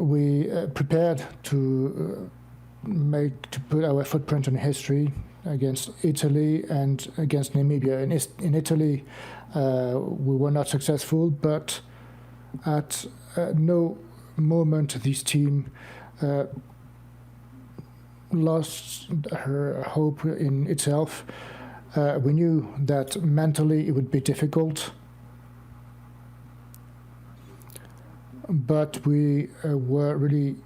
we prepared to put our footprint in history against Italy and against Namibia. In Italy, we were not successful, but at no moment this team lost her hope in itself. We knew that mentally it would be difficult, but we were really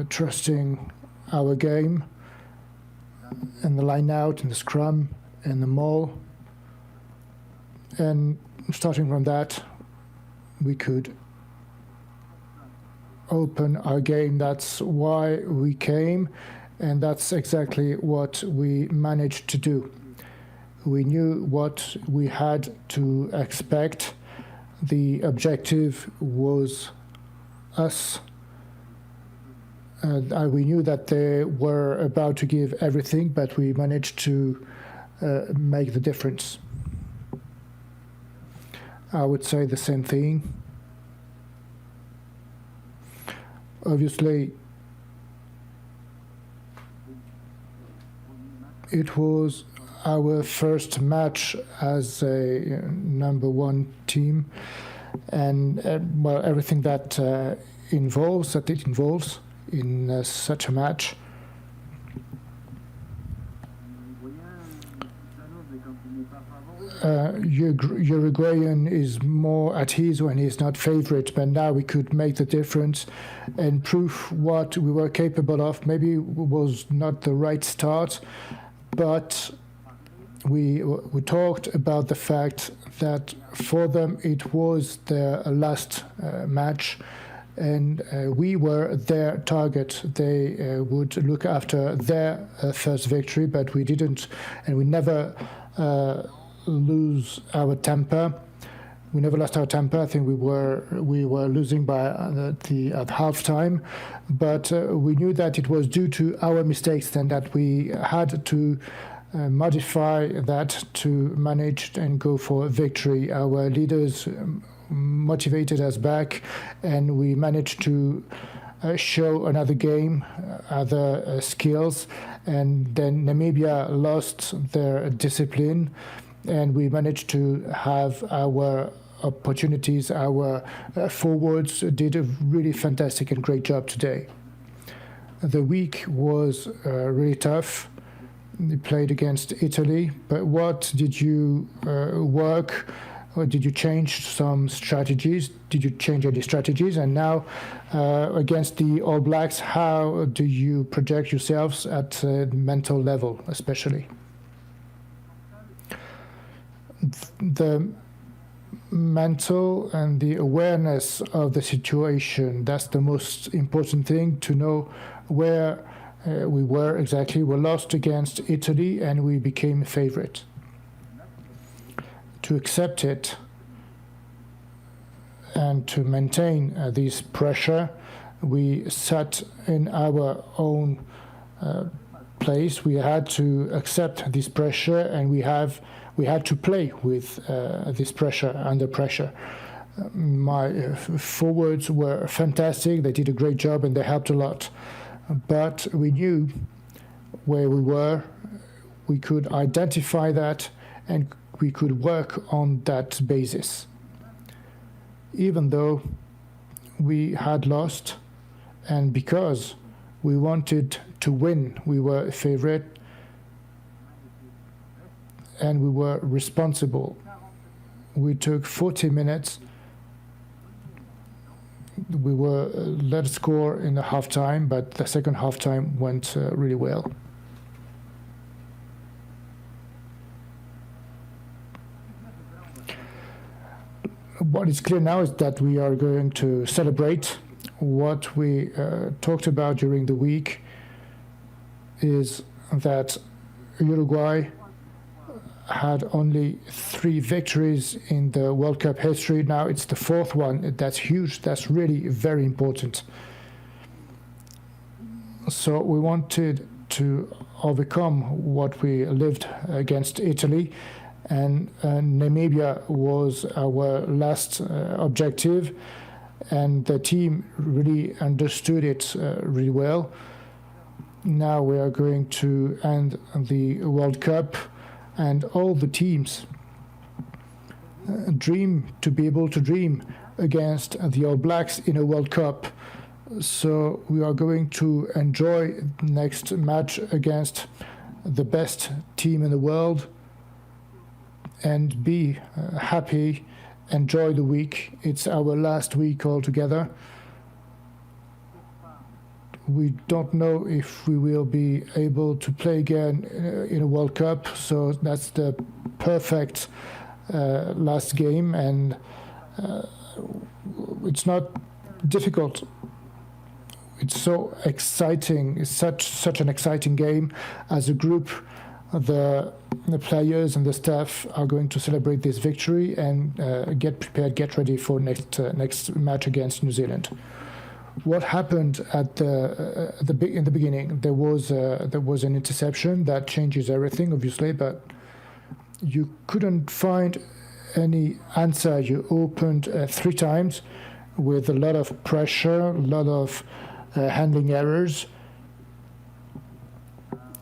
trusting our game in the line out, in the scrum, in the maul, and starting from that, we could open our game. That's why we came, and that's exactly what we managed to do. We knew what we had to expect. The objective was us. We knew that they were about to give everything, but we managed to make the difference. I would say the same thing. Obviously, it was our first match as a number one team, and well, everything that it involves in such a match. Uruguayan is more at ease when he's not favorite, but now we could make the difference and prove what we were capable of. Maybe it was not the right start, but we talked about the fact that for them it was their last match, and we were their target. They would look after their first victory, but we didn't, and we never lose our temper. We never lost our temper. I think we were losing by at halftime, but we knew that it was due to our mistakes and that we had to modify that to manage and go for victory. Our leaders motivated us back, and we managed to show another game, other skills, and then Namibia lost their discipline, and we managed to have our opportunities. Our forwards did a really fantastic and great job today. The week was really tough. They played against Italy, but what did you work? Or did you change some strategies? Did you change any strategies? And now against the All Blacks, how do you project yourselves at a mental level, especially? The mental and the awareness of the situation, that's the most important thing, to know where we were exactly. We lost against Italy and we became favorite. To accept it and to maintain this pressure, we sat in our own place. We had to accept this pressure, and we had to play with this pressure, under pressure. My forwards were fantastic. They did a great job and they helped a lot. But we knew where we were. We could identify that, and we could work on that basis. Even though we had lost, and because we wanted to win, we were a favorite, and we were responsible. We took 40 minutes. We were let score in the halftime, but the second halftime went really well. What is clear now is that we are going to celebrate. What we talked about during the week is that Uruguay had only 3 victories in the World Cup history. Now it's the 4th one. That's huge. That's really very important. So we wanted to overcome what we lived against Italy, and Namibia was our last objective, and the team really understood it really well. Now we are going to end the World Cup, and all the teams dream to be able to dream against the All Blacks in a World Cup. So we are going to enjoy the next match against the best team in the world and be happy, enjoy the week. It's our last week altogether. We don't know if we will be able to play again in a World Cup, so that's the perfect last game, and it's not difficult. It's so exciting. It's such an exciting game. As a group, the players and the staff are going to celebrate this victory and get prepared, get ready for next match against New Zealand. What happened in the beginning? There was an interception that changes everything, obviously, but you couldn't find any answer. You opened 3 times with a lot of pressure, a lot of handling errors,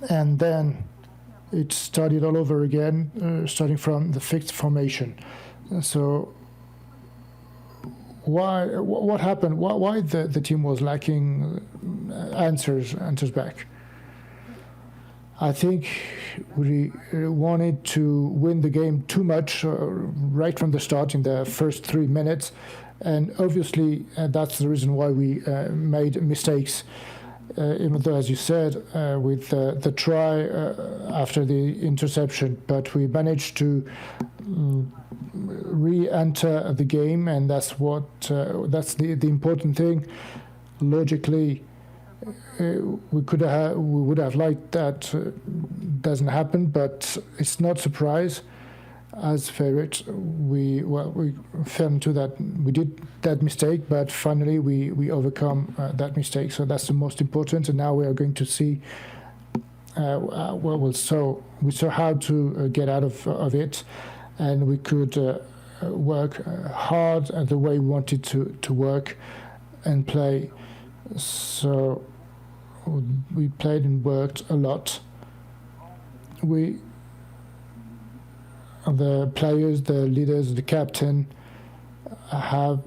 and then it started all over again, starting from the fixed formation. So what happened? Why the team was lacking answers back? I think we wanted to win the game too much right from the start in the first 3 minutes, and obviously that's the reason why we made mistakes. Even though, as you said, with the try after the interception, but we managed to re-enter the game, and that's the important thing. Logically, we would have liked that doesn't happen, but it's not surprise. As favorite, we fell into that. We did that mistake, but finally we overcome that mistake. So that's the most important. And now we are going to see. We saw how to get out of it, and we could work hard and the way we wanted to work and play. So we played and worked a lot. The players, the leaders, the captain have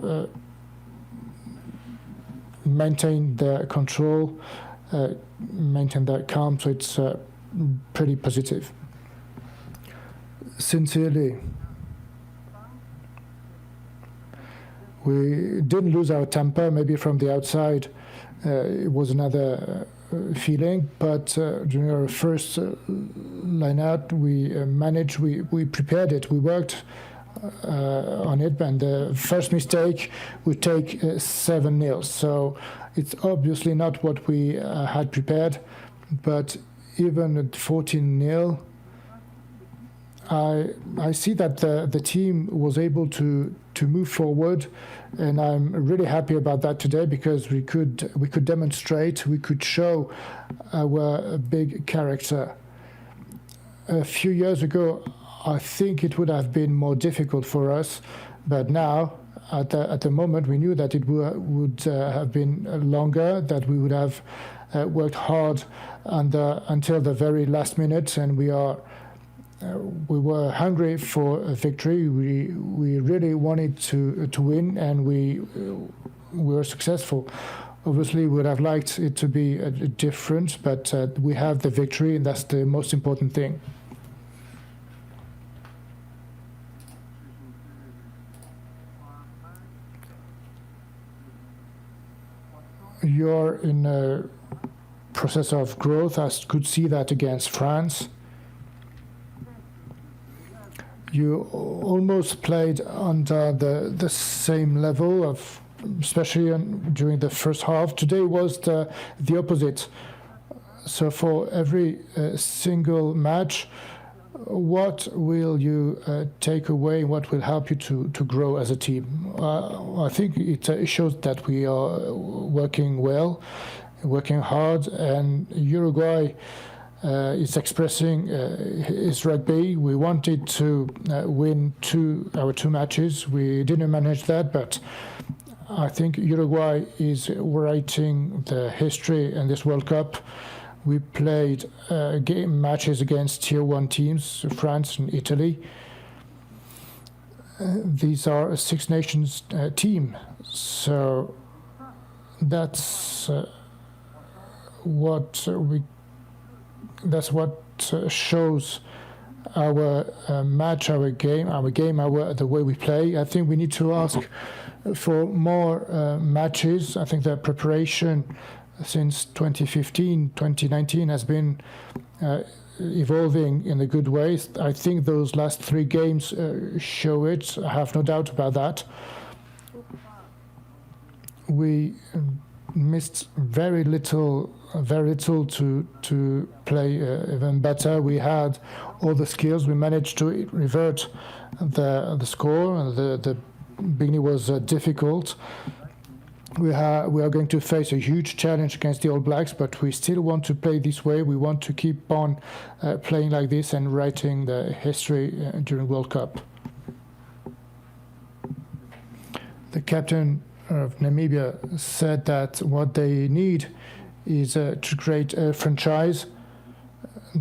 maintained their control, maintained their calm, so it's pretty positive. Sincerely, we didn't lose our temper. Maybe from the outside, it was another feeling, but during our first line out, we managed, we prepared it, we worked on it, and the first mistake we take 7-0. So it's obviously not what we had prepared, but even at 14-0, I see that the team was able to move forward, and I'm really happy about that today, because we could demonstrate, we could show our big character. A few years ago, I think it would have been more difficult for us, but now at the moment we knew that it would have been longer, that we would have worked hard until the very last minute, and we were hungry for a victory. We really wanted to win, and we were successful. Obviously, we would have liked it to be different, but we have the victory, and that's the most important thing. You're in a process of growth. I could see that against France. You almost played under the same level of, especially during the first half. Today was the opposite. So for every single match, what will you take away? What will help you to grow as a team? I think it shows that we are working well, working hard, and Uruguay is expressing his rugby. We wanted to win our two matches. We didn't manage that, but I think Uruguay is writing the history in this World Cup. We played matches against Tier 1 teams, France and Italy. These are a Six Nations team, so that's what shows our match, the way we play. I think we need to ask for more matches. I think the preparation since 2015, 2019 has been evolving in a good way. I think those last 3 games show it. I have no doubt about that. We missed very little to play even better. We had all the skills. We managed to revert the score. The beginning was difficult. We are going to face a huge challenge against the All Blacks, but we still want to play this way. We want to keep on playing like this and writing the history during World Cup. The captain of Namibia said that what they need is to create a franchise,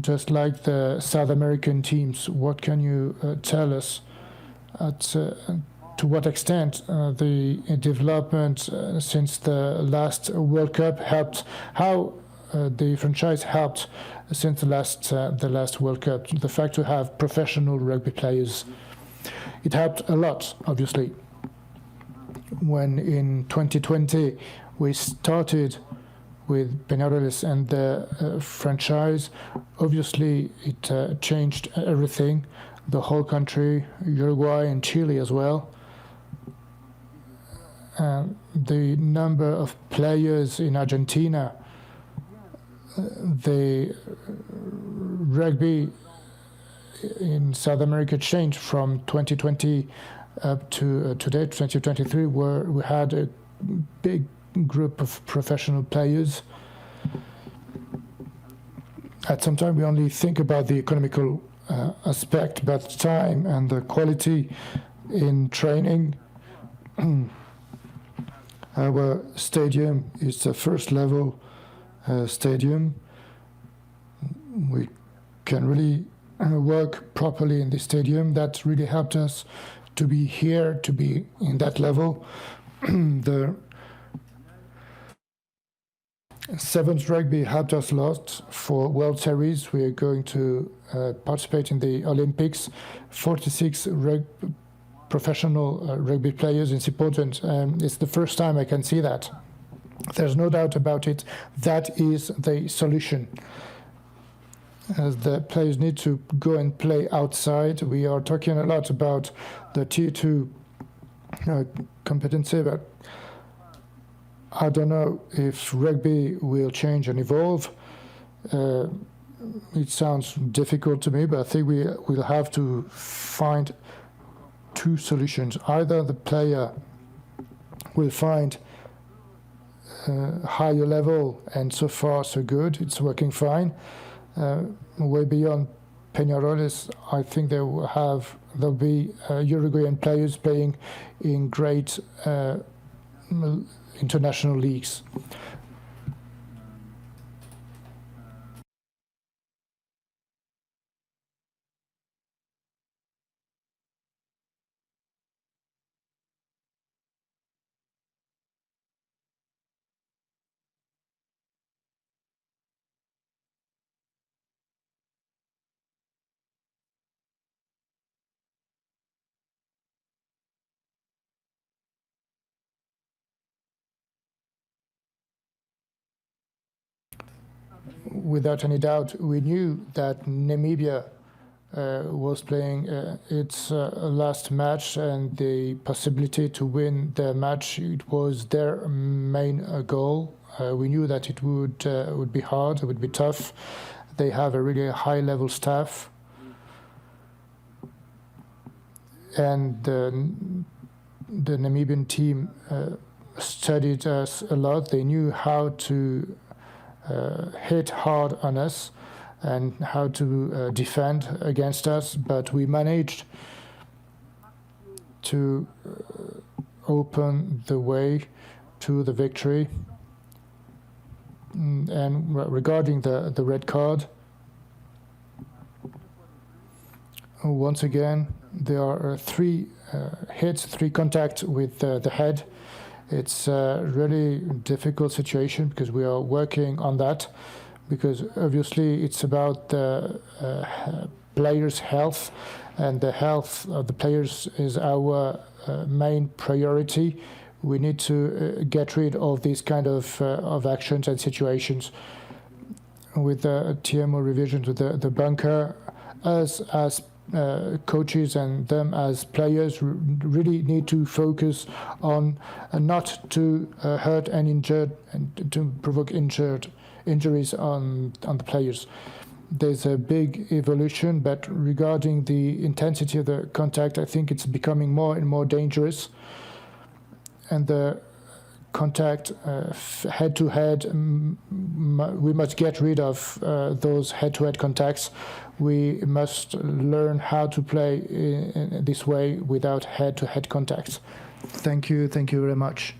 just like the South American teams. What can you tell us to what extent the development since the last World Cup helped, how the franchise helped since the last World Cup? The fact to have professional rugby players, it helped a lot, obviously. When in 2020 we started with Peñaroles and the franchise, obviously it changed everything, the whole country, Uruguay and Chile as well. The number of players in Argentina, the rugby in South America changed from 2020 up to today, 2023, where we had a big group of professional players. At some time we only think about the economical aspect, but time and the quality in training. Our stadium is the first level stadium. We can really work properly in the stadium. That really helped us to be here, to be in that level. The Sevens rugby helped us a lot for World Series. We are going to participate in the Olympics. 46 professional rugby players is important. It's the first time I can see that. There's no doubt about it. That is the solution. As the players need to go and play outside. We are talking a lot about the Tier 2 competency, but I don't know if rugby will change and evolve. It sounds difficult to me, but I think we will have to find 2 solutions. Either the player will find a higher level, and so far so good, it's working fine. Way beyond Peñaroles, I think there'll be Uruguayan players playing in great international leagues. Without any doubt, we knew that Namibia was playing its last match, and the possibility to win the match, it was their main goal. We knew that it would be hard, it would be tough. They have a really high-level staff, and the Namibian team studied us a lot. They knew how to hit hard on us and how to defend against us, but we managed to open the way to the victory. And regarding the red card, once again, there are three hits, three contacts with the head. It's a really difficult situation because we are working on that, because obviously it's about the players' health, and the health of the players is our main priority. We need to get rid of these kind of actions and situations. With the TMO revisions, with the bunker, as coaches and them as players really need to focus on not to hurt and injure and to provoke injuries on the players. There's a big evolution, but regarding the intensity of the contact, I think it's becoming more and more dangerous. And the contact head-to-head, we must get rid of those head-to-head contacts. We must learn how to play in this way without head-to-head contacts. Thank you very much.